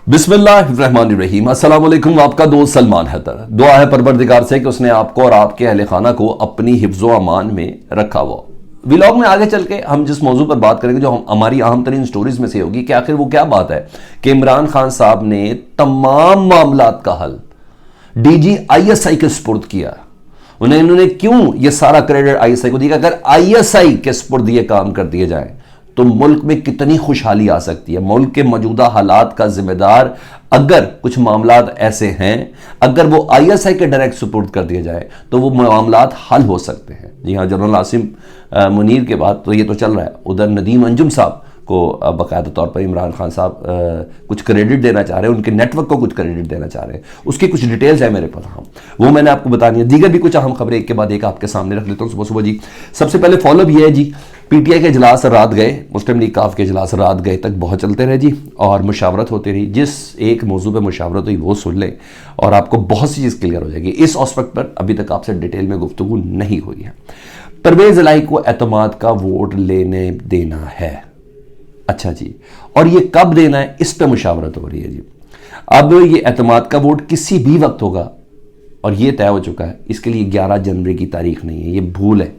बिस्मिल्लाहिर्रहमानिर्रहीम। अस्सलाम वालेकुम। आपका दोस्त सलमान हैदर। दुआ है परवरदिगार से कि उसने आपको और आपके अहले खाना को अपनी हिफ्ज़ो अमान में रखा हुआ। व्लॉग में आगे चल के हम जिस मौजू पर बात करेंगे, जो हमारी अहम तरीन स्टोरीज में से होगी कि आखिर वो क्या बात है कि इमरान खान साहब ने तमाम मामलात का हल डीजी आईएसआई के सुपुर्द किया। उन्होंने क्यों ये सारा क्रेडिट आईएसआई को दिया? अगर आईएसआई के सुपुर्द ये काम कर दिए जाए तो मुल्क में कितनी खुशहाली आ सकती है। मुल्क के मौजूदा हालात का जिम्मेदार अगर कुछ मामलात ऐसे हैं, अगर वो आईएसआई के डायरेक्ट सुपुर्द कर दिए जाए तो वो मामलात हल हो सकते हैं। जी हाँ, जनरल आसिम मुनीर के बाद तो ये तो चल रहा है। उधर नदीम अंजुम साहब को बाकायदा तौर पर इमरान खान साहब कुछ क्रेडिट देना चाह रहे हैं, उनके नेटवर्क को कुछ क्रेडिट देना चाह रहे हैं। उसकी कुछ डिटेल्स है मेरे पास, हाँ वो मैंने आपको बतानी है। दीगर भी कुछ अहम खबरें एक के बाद एक आपके सामने रख लेता हूँ सुबह सुबह जी। सबसे पहले फॉलोअप ये है जी, पीटीआई के इजलास रात गए, मुस्लिम लीग काफ के इजलास रात गए तक बहुत चलते रहे जी, और मुशावरत होती रही। जिस एक मौजू पर मुशावरत हुई वो सुन लें और आपको बहुत सी चीज़ क्लियर हो जाएगी। इस एस्पेक्ट पर अभी तक आपसे डिटेल में गुफ्तगू नहीं हुई है। परवेज इलाही को एतमाद का वोट लेने देना है, अच्छा जी, और ये कब देना है इस पर मुशावरत हो रही है जी। अब ये एतमाद का वोट किसी भी वक्त होगा और ये तय हो चुका है। इसके लिए 11 जनवरी की तारीख नहीं है, ये भूल है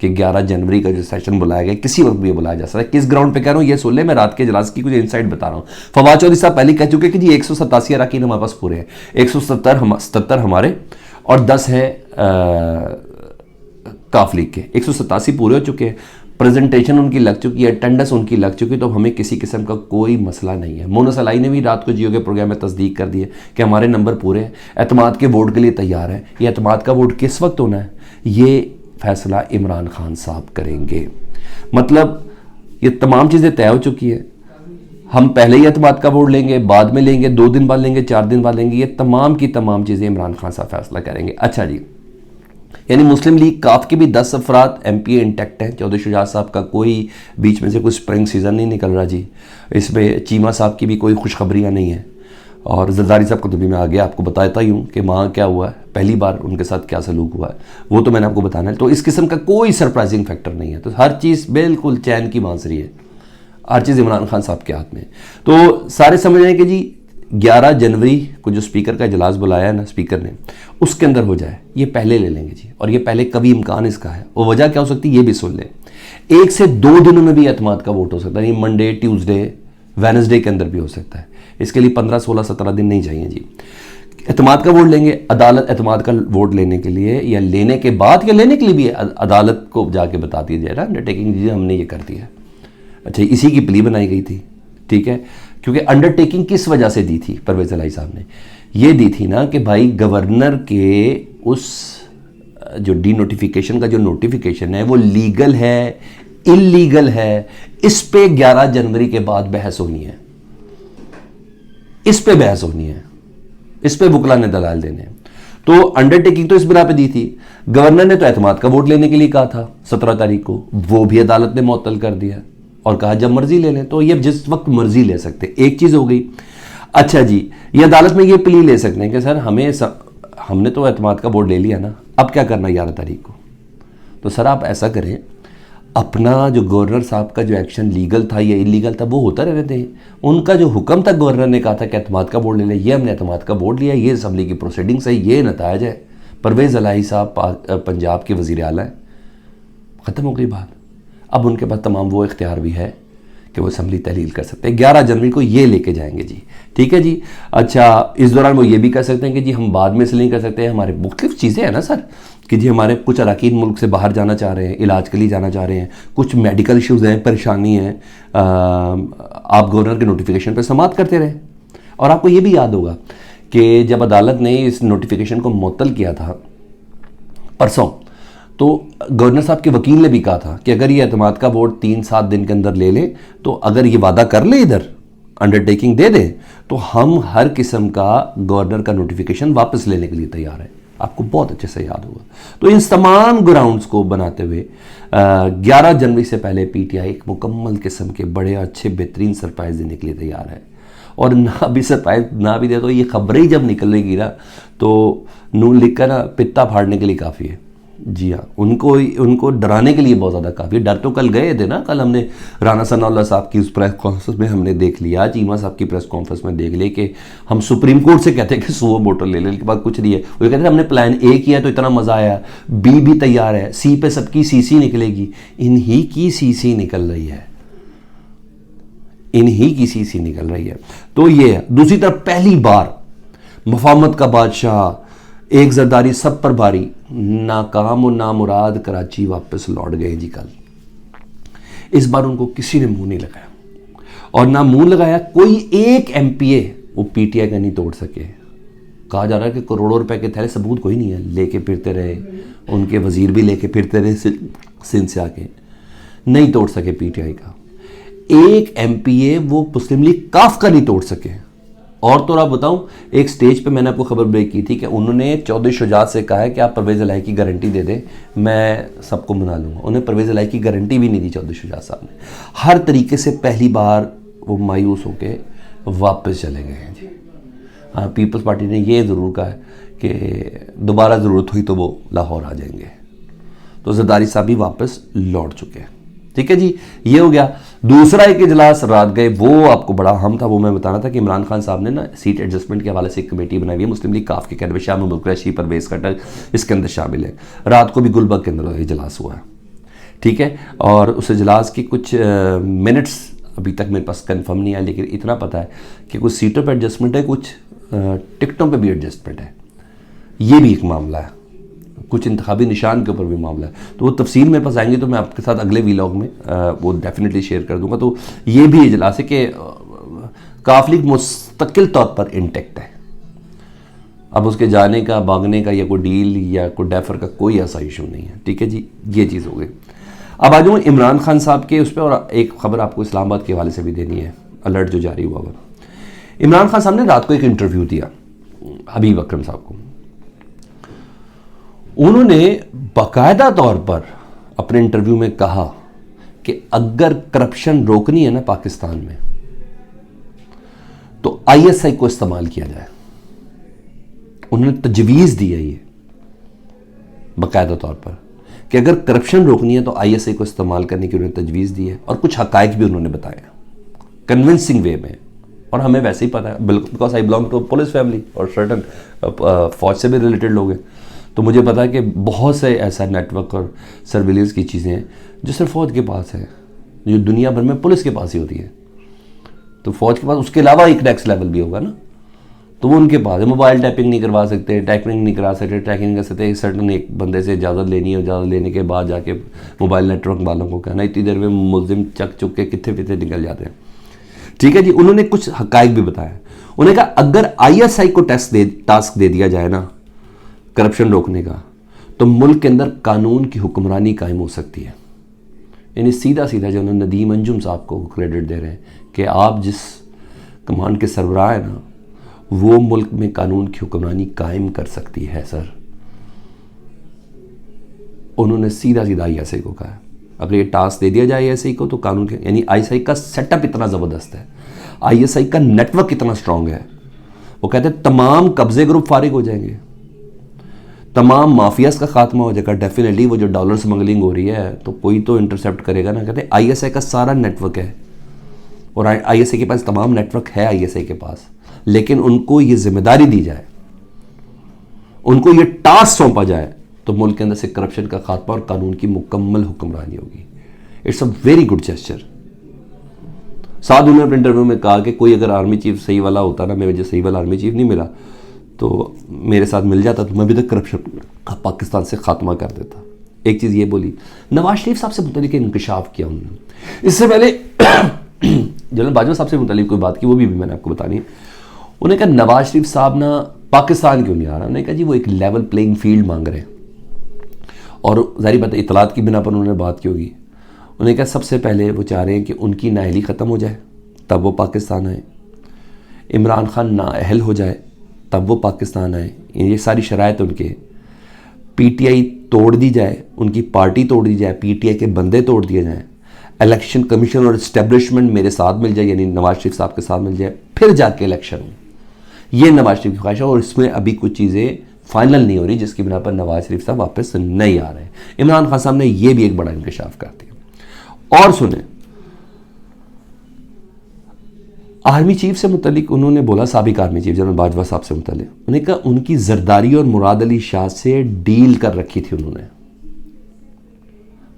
कि 11 जनवरी का जो सेशन बुलाया गया किसी वक्त भी बुलाया जा सकता है। किस ग्राउंड पे कह रहा हूँ ये सुन ले, मैं रात के इजलास की कुछ इनसाइट बता रहा हूँ। फवाद चौधरी साहब पहले कह चुके कि जी 187 अरकान हमारे पास पूरे हैं, 177 हमारे और 10 है काफ लीग के। 187 पूरे हो चुके हैं, प्रेजेंटेशन उनकी लग चुकी है, अटेंडेंस उनकी लग चुकी है, तो हमें किसी किस्म का कोई मसला नहीं है। मोनस अलाई ने भी रात को जियो के प्रोग्राम में तस्दीक कर दी है कि हमारे नंबर पूरे हैं, एतमाद के वोट के लिए तैयार है। ये एतमाद का वोट किस वक्त होना है ये फैसला इमरान खान साहब करेंगे। मतलब ये तमाम चीज़ें तय हो चुकी है। हम पहले ही एतमाद का वोट लेंगे, बाद में लेंगे, 2 दिन बाद लेंगे, 4 दिन बाद लेंगे, ये तमाम की तमाम चीज़ें इमरान खान साहब फैसला करेंगे। अच्छा जी, यानी मुस्लिम लीग काफ के भी 10 अफराद एमपीए इंटैक्ट हैं। चौधरी शुजात साहब का कोई बीच में से कोई स्प्रिंग सीज़न नहीं निकल रहा जी। इसमें चीमा साहब की भी कोई खुशखबरियाँ नहीं है, और जरदारी साहब को तो भी मैं आगे आपको बताता ही हूँ कि वहाँ क्या हुआ है, पहली बार उनके साथ क्या सलूक हुआ है, वो तो मैंने आपको बताना है। तो इस किस्म का कोई सरप्राइजिंग फैक्टर नहीं है। तो हर चीज़ बिल्कुल चैन की बांसुरी है, हर चीज़ इमरान खान साहब के हाथ में। तो सारे समझ रहे हैं कि जी 11 जनवरी को जो स्पीकर का इजलास बुलाया है ना स्पीकर ने, उसके अंदर हो जाए, ये पहले ले लेंगे जी। और ये पहले कभी इम्कान इसका है, और वजह क्या हो सकती है ये भी सुन लें। 1 से 2 दिनों में भी एतमाद का वोट हो सकता है, मंडे, ट्यूसडे, वेडनेसडे के अंदर भी हो सकता है। इसके लिए 15, 16, 17 दिन नहीं चाहिए जी। एतमाद का वोट लेंगे, अदालत एतमाद का वोट लेने के लिए या लेने के बाद या लेने के लिए भी अदालत को जाके बता दिया जाए ना, अंडरटेकिंग जी हमने ये कर दिया। अच्छा, इसी की प्ली बनाई गई थी, ठीक है, क्योंकि अंडरटेकिंग किस वजह से दी थी परवेज इलाही साहब ने? ये दी थी ना कि भाई गवर्नर के उस जो डी नोटिफिकेशन का जो नोटिफिकेशन है वो लीगल है, इलीगल है, इस पे 11 जनवरी के बाद बहस होनी है, इस पे बहस होनी है, इस पे बुकला ने दलाल देने हैं। तो अंडरटेकिंग तो इस बिना पे दी थी। गवर्नर ने तो एतमाद का वोट लेने के लिए कहा था 17 तारीख को, वो भी अदालत ने मुअत्तल कर दिया और कहा जब मर्जी ले लें। तो ये जिस वक्त मर्जी ले सकते, एक चीज़ हो गई। अच्छा जी, ये अदालत में ये प्ली ले सकते हैं कि सर हमने तो एतमाद का वोट ले लिया ना, अब क्या करना 11 तारीख को? तो सर आप ऐसा करें, अपना जो गवर्नर साहब का जो एक्शन लीगल था या इलीगल था वो होता रहने दें। उनका जो हुक्म था, गवर्नर ने कहा था कि एतमाद का वोट ले लें, ये हमने एतमाद का वोट लिया, ये असम्बली की प्रोसीडिंग्स है, ये नतायज है। परवेज इलाही साहब पंजाब के वज़ीर आला हैं, ख़त्म हो गई बात। अब उनके पास तमाम वो इख्तियार भी है कि वो असम्बली तहलील कर सकते हैं। 11 जनवरी को ये लेके जाएंगे जी, ठीक है जी। अच्छा, इस दौरान वो ये भी कर सकते हैं कि जी हम बाद में इसलिए कर सकते हैं, हमारे मुख्तलिफ चीज़ें हैं ना सर, कि जी हमारे कुछ अरकान मुल्क से बाहर जाना चाह रहे हैं, इलाज के लिए जाना चाह रहे हैं, कुछ मेडिकल इश्यूज़ हैं, परेशानी है, आप गवर्नर के नोटिफिकेशन पर समाअत करते रहे। और आपको ये भी याद होगा कि जब अदालत ने इस नोटिफिकेशन को मुअत्तल किया था परसों, तो गवर्नर साहब के वकील ने भी कहा था कि अगर ये एतमाद का वोट 3-7 दिन के अंदर ले लें, तो अगर ये वादा कर ले, इधर अंडरटेकिंग दे दें, तो हम हर किस्म का गवर्नर का नोटिफिकेशन वापस लेने के लिए तैयार है। आपको बहुत अच्छे से याद होगा। तो इन तमाम ग्राउंड्स को बनाते हुए 11 जनवरी से पहले पीटीआई एक मुकम्मल किस्म के बड़े अच्छे बेहतरीन सरप्राइज़ देने के लिए तैयार है। और ना भी सरप्राइज ना भी दे, तो ये खबरें ही जब निकलेगी ना, तो नून लिख कर ना पित्ता फाड़ने के लिए काफ़ी है। जी हाँ, उनको डराने के लिए बहुत ज़्यादा काफ़ी। डर तो कल गए थे ना, कल हमने राना सनाउल्लाह साहब की उस प्रेस कॉन्फ्रेंस में हमने देख लिया, आज चीमा साहब की प्रेस कॉन्फ्रेंस में देख लिया कि हम सुप्रीम कोर्ट से कहते हैं कि सुओ मोटर ले लेने के बाद कुछ नहीं है। वो कहते हैं हमने प्लान ए किया तो इतना मज़ा आया, बी भी तैयार है, सी पे सबकी सीसी निकलेगी। इन्हीं की सीसी निकल रही है, इन्हीं की सीसी निकल रही है। तो ये है। दूसरी तरफ पहली बार मफामत का बादशाह, एक जरदारी सब पर भारी, नाकाम और नामुराद कराची वापस लौट गए जी कल। इस बार उनको किसी ने मुंह नहीं लगाया, और ना मुंह लगाया कोई एक एमपीए वो पीटीआई का नहीं तोड़ सके। कहा जा रहा है कि करोड़ों रुपए के थैले, सबूत कोई नहीं है, लेके फिरते रहे, उनके वजीर भी लेके फिरते रहे सिंध से आके, नहीं तोड़ सके पीटीआई का एक एमपीए, वो मुस्लिम लीग काफ का नहीं तोड़ सके। और तो आप बताऊं, एक स्टेज पे मैंने आपको खबर ब्रेक की थी कि उन्होंने चौधरी शुजात से कहा है कि आप परवेज़ इलाही की गारंटी दे दें, मैं सबको मना लूँगा। उन्हें परवेज़ इलाही की गारंटी भी नहीं दी चौधरी शुजात साहब ने। हर तरीके से पहली बार वो मायूस होके वापस चले गए हैं जी। हाँ, पीपल्स पार्टी ने ये ज़रूर कहा है कि दोबारा ज़रूरत हुई तो वो लाहौर आ जाएंगे। तो जरदारी साहब भी वापस लौट चुके हैं। ठीक है जी, ये हो गया। दूसरा एक इजलास रात गए, वो आपको बड़ा अहम था। वो मैं बताना था कि इमरान खान साहब ने ना सीट एडजस्टमेंट के हवाले से एक कमेटी बनाई हुई है, मुस्लिम लीग काफ के कहते शाह महमूद कुरैशी, परवेज़ खट्टर इसके अंदर शामिल है। रात को भी गुलबर्ग के अंदर इजलास हुआ है, ठीक है। और उस इजलास की कुछ मिनट्स अभी तक मेरे पास कंफर्म नहीं है, लेकिन इतना पता है कि कुछ सीटों पर एडजस्टमेंट है, कुछ टिकटों पर भी एडजस्टमेंट है। ये भी एक मामला है, कुछ इंतखाबी निशान के ऊपर भी मामला है। तो वो तफसील मेरे पास आएंगे तो मैं आपके साथ अगले वीलॉग में वो डेफिनेटली शेयर कर दूंगा। तो ये भी इजलास है कि काफ लीग मुस्तकिल तौर पर इंटेक्ट है। अब उसके जाने का, भागने का या कोई डील या कोई डेफर का कोई ऐसा इशू नहीं है। ठीक है जी, ये चीज़ हो गई। अब आ जाऊँ इमरान खान साहब के उस पर, और एक खबर आपको इस्लामाबाद के हवाले से भी देनी है, अलर्ट जो जारी हुआ। इमरान खान साहब ने रात को एक इंटरव्यू दिया हबीब अकरम साहब को। उन्होंने बाकायदा तौर पर अपने इंटरव्यू में कहा कि अगर करप्शन रोकनी है ना पाकिस्तान में, तो आईएसआई को इस्तेमाल किया जाए। उन्होंने तजवीज़ दी है ये बाकायदा तौर पर कि अगर करप्शन रोकनी है तो आईएसआई को इस्तेमाल करने की उन्होंने तजवीज़ दी है, और कुछ हकायक भी उन्होंने बताया कन्विंसिंग वे में। और हमें वैसे ही पता है, because I belong to police family और सर्टन फौज से भी रिलेटेड लोग हैं, तो मुझे पता है कि बहुत से ऐसा नेटवर्क और सर्विलेंस की चीज़ें हैं जो सिर्फ फौज के पास है, जो दुनिया भर में पुलिस के पास ही होती है। तो फौज के पास उसके अलावा एक नेक्स्ट लेवल भी होगा ना, तो वो उनके पास है। मोबाइल टैपिंग नहीं करवा सकते, टैपिंग नहीं करा सकते, ट्रैकिंग नहीं कर सकते। सर्टन एक बंदे से इजाज़त लेनी है, इजाज़त लेने के बाद जाके मोबाइल नेटवर्क वालों को कहना, इतनी देर में मुलजिम चक चुक के कितने कितने निकल जाते हैं। ठीक है जी, उन्होंने कुछ हकायक भी बताया। उन्होंने कहा अगर आईएसआई को टास्क दे दिया जाए ना करप्शन रोकने का, तो मुल्क के अंदर कानून की हुक्मरानी कायम हो सकती है। यानी सीधा सीधा जो उन्होंने नदीम अंजुम साहब को क्रेडिट दे रहे हैं कि आप जिस कमांड के सरबराह हैं ना, वो मुल्क में कानून की हुक्मरानी कायम कर सकती है सर। उन्होंने सीधा सीधा आईएसआई को कहा अगर ये टास्क दे दिया जाए आईएसआई को तो कानून के, यानी आईएसआई का सेटअप इतना ज़बरदस्त है, आईएसआई का नेटवर्क इतना स्ट्रांग है। वो कहते हैं तमाम कब्जे ग्रुप फारिग हो जाएंगे, तमाम माफियाज का खात्मा हो जाएगा। डेफिनेटली वो जो डॉलर स्मगलिंग हो रही है तो कोई तो इंटरसेप्ट करेगा ना। कहते हैं आईएसआई का सारा नेटवर्क है, और आईएसआई के पास तमाम नेटवर्क है आईएसआई के पास, लेकिन उनको ये जिम्मेदारी दी जाए, उनको ये टास्क सौंपा जाए, तो मुल्क के अंदर से करप्शन का खात्मा और कानून की मुकम्मल हुक्मरानी होगी। It's a very good gesture. साथ उन्होंने अपने इंटरव्यू में कहा कि कोई अगर आर्मी चीफ सही वाला होता ना, मुझे सही वाला आर्मी चीफ नहीं मिला तो मेरे साथ मिल जाता तो मैं भी तक करप्शन का पाकिस्तान से खात्मा कर देता। एक चीज़ ये बोली। नवाज शरीफ साहब से मुतल्लिक इंकशाफ किया उन्होंने। इससे पहले जनरल बाजवा साहब से मुतल्लिक कोई बात की, वो भी मैंने आपको बतानी है। उन्होंने कहा नवाज शरीफ साहब ना पाकिस्तान क्यों नहीं आ रहा। उन्होंने कहा जी वो एक लेवल प्लेइंग फील्ड मांग रहे हैं, और जारी बात है इतलात की बिना पर उन्होंने बात की होगी। उन्होंने कहा सबसे पहले वो चाह रहे हैं कि उनकी नाअहली ख़त्म हो जाए तब वो पाकिस्तान आए, इमरान खान नाअहल हो जाए तब वो पाकिस्तान आए। ये सारी शराइत उनके, पीटीआई तोड़ दी जाए, उनकी पार्टी तोड़ दी जाए, पीटीआई के बंदे तोड़ दिए जाएँ, इलेक्शन कमीशन और इस्टेब्लिशमेंट मेरे साथ मिल जाए, यानी नवाज शरीफ साहब के साथ मिल जाए, फिर जाके इलेक्शन हो। ये नवाज शरीफ की ख्वाहिश है, और इसमें अभी कुछ चीज़ें फाइनल नहीं हो रही, जिसकी बिना पर नवाज शरीफ साहब वापस नहीं आ रहे। इमरान खान साहब ने यह भी एक बड़ा इंकशाफ कर दिया। और सुने, आर्मी चीफ से मुतलिक उन्होंने बोला, साबिक आर्मी चीफ जनरल बाजवा साहब से मुतलिक, उन्होंने कहा उनकी जरदारी और मुराद अली शाह से डील कर रखी थी उन्होंने।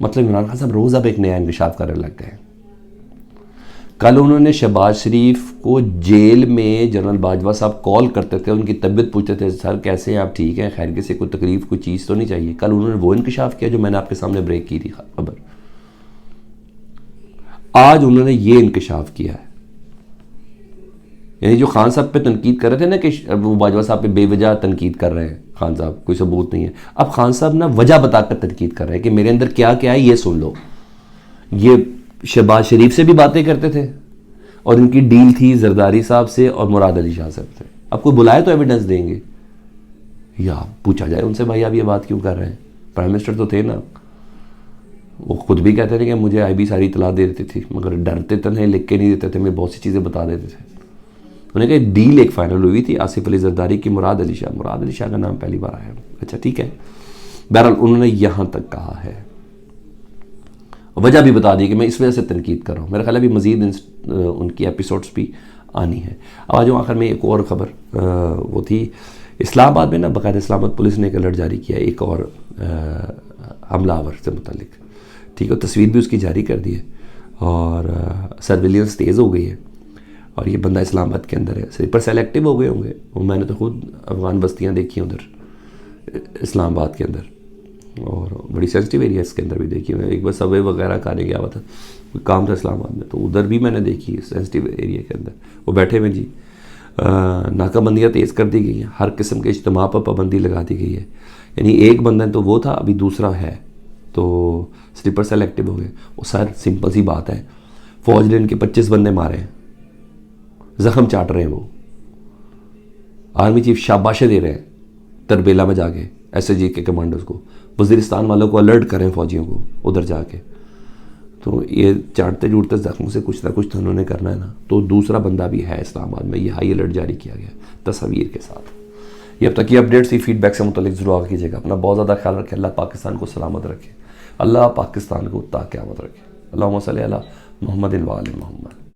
मतलब इमरान खान साहब रोज अब एक नया इंकशाफ करने लग गए। कल उन्होंने शहबाज शरीफ को जेल में जनरल बाजवा साहब कॉल करते थे, उनकी तबीयत पूछते थे, सर कैसे हैं आप, ठीक हैं, खैर किसी कोई तकलीफ कोई चीज़ तो नहीं चाहिए। कल उन्होंने वो इंकशाफ किया जो मैंने आपके सामने ब्रेक की थी खबर। आज उन्होंने ये इंकशाफ किया है। यानी जो खान साहब पे तनकीद कर रहे थे ना कि वो बाजवा साहब पे बेवजह तनकीद कर रहे हैं खान साहब, कोई सबूत नहीं है, अब खान साहब ना वजह बताकर तनकीद कर रहे हैं कि मेरे अंदर क्या क्या है ये सुन लो। ये शहबाज शरीफ से भी बातें करते थे और इनकी डील थी जरदारी साहब से और मुराद अली शाह साहब से। अब कोई बुलाए तो एविडेंस देंगे या पूछा जाए उनसे, भाई आप ये बात क्यों कर रहे हैं, प्राइम मिनिस्टर तो थे ना। वो खुद भी कहते थे कि मुझे आईबी सारी इतला दे देती थी, मगर डरते तो नहीं, लिख के नहीं देते थे, मैं बहुत सी चीज़ें बता देते थे। उन्होंने कहा डील एक फाइनल हुई थी आसिफ अली जरदारी की मुराद अली शाह का नाम पहली बार आया। अच्छा ठीक है, बहरहाल उन्होंने यहाँ तक कहा है, वजह भी बता दी कि मैं इस वजह से तनकीद कर रहा हूँ। मेरा ख्याल है अभी मज़ीद उनकी एपिसोड्स भी आनी है। अब आज आखिर में एक और ख़बर वो थी इस्लामाबाद में ना, बाकायदा इस्लामाबाद पुलिस ने एक अलर्ट जारी किया एक और हमलावर से मुतल्लिक, ठीक है, तस्वीर भी उसकी जारी कर दी है और सर्विलियंस तेज़ हो गई है और ये बंदा इस्लामाबाद के अंदर है। स्लीपर सेल एक्टिव हो गए होंगे, वो मैंने तो खुद अफगान बस्तियाँ देखी उधर इस्लामाबाद के अंदर और बड़ी सेंसिटिव एरिया इसके अंदर भी देखी है। एक बार सबवे वगैरह खाने गया हुआ था, कोई काम था इस्लामाबाद में, तो उधर भी मैंने देखी सेंसिटिव एरिया के अंदर वो बैठे हुए जी। नाकाबंदियाँ तेज़ कर दी गई हैं, हर किस्म के इज्तिमा पर पाबंदी लगा दी गई है। यानी एक बंदा तो वो था, अभी दूसरा है, तो स्लीपर सेल एक्टिव हो गए। वो सर सिंपल सी बात है, फौज ने इनके 25 बंदे मारे हैं, जख्म चाट रहे हैं, वो आर्मी चीफ शाबाशें दे रहे हैं तरबेला में जाके एसएजी के कमांडर्स को, वज़ीरिस्तान वालों को अलर्ट करें फौजियों को उधर जाके। तो ये चाटते जूटते जख्मों से कुछ ना कुछ तो उन्होंने करना है ना। तो दूसरा बंदा भी है इस्लामाबाद में, ये हाई अलर्ट जारी किया गया तस्वीर के साथ। ये अब तक की अपडेट्स ही फीडबैक से मुतल्लिक जरूर आगे कीजिएगा। अपना बहुत ज़्यादा ख्याल रखें। अल्लाह पाकिस्तान को सलामत रखे, अल्लाह पाकिस्तान को ता क़यामत रखे। अल्लाहुम्मा सल्ली अला मुहम्मदिन व आले मुहम्मद।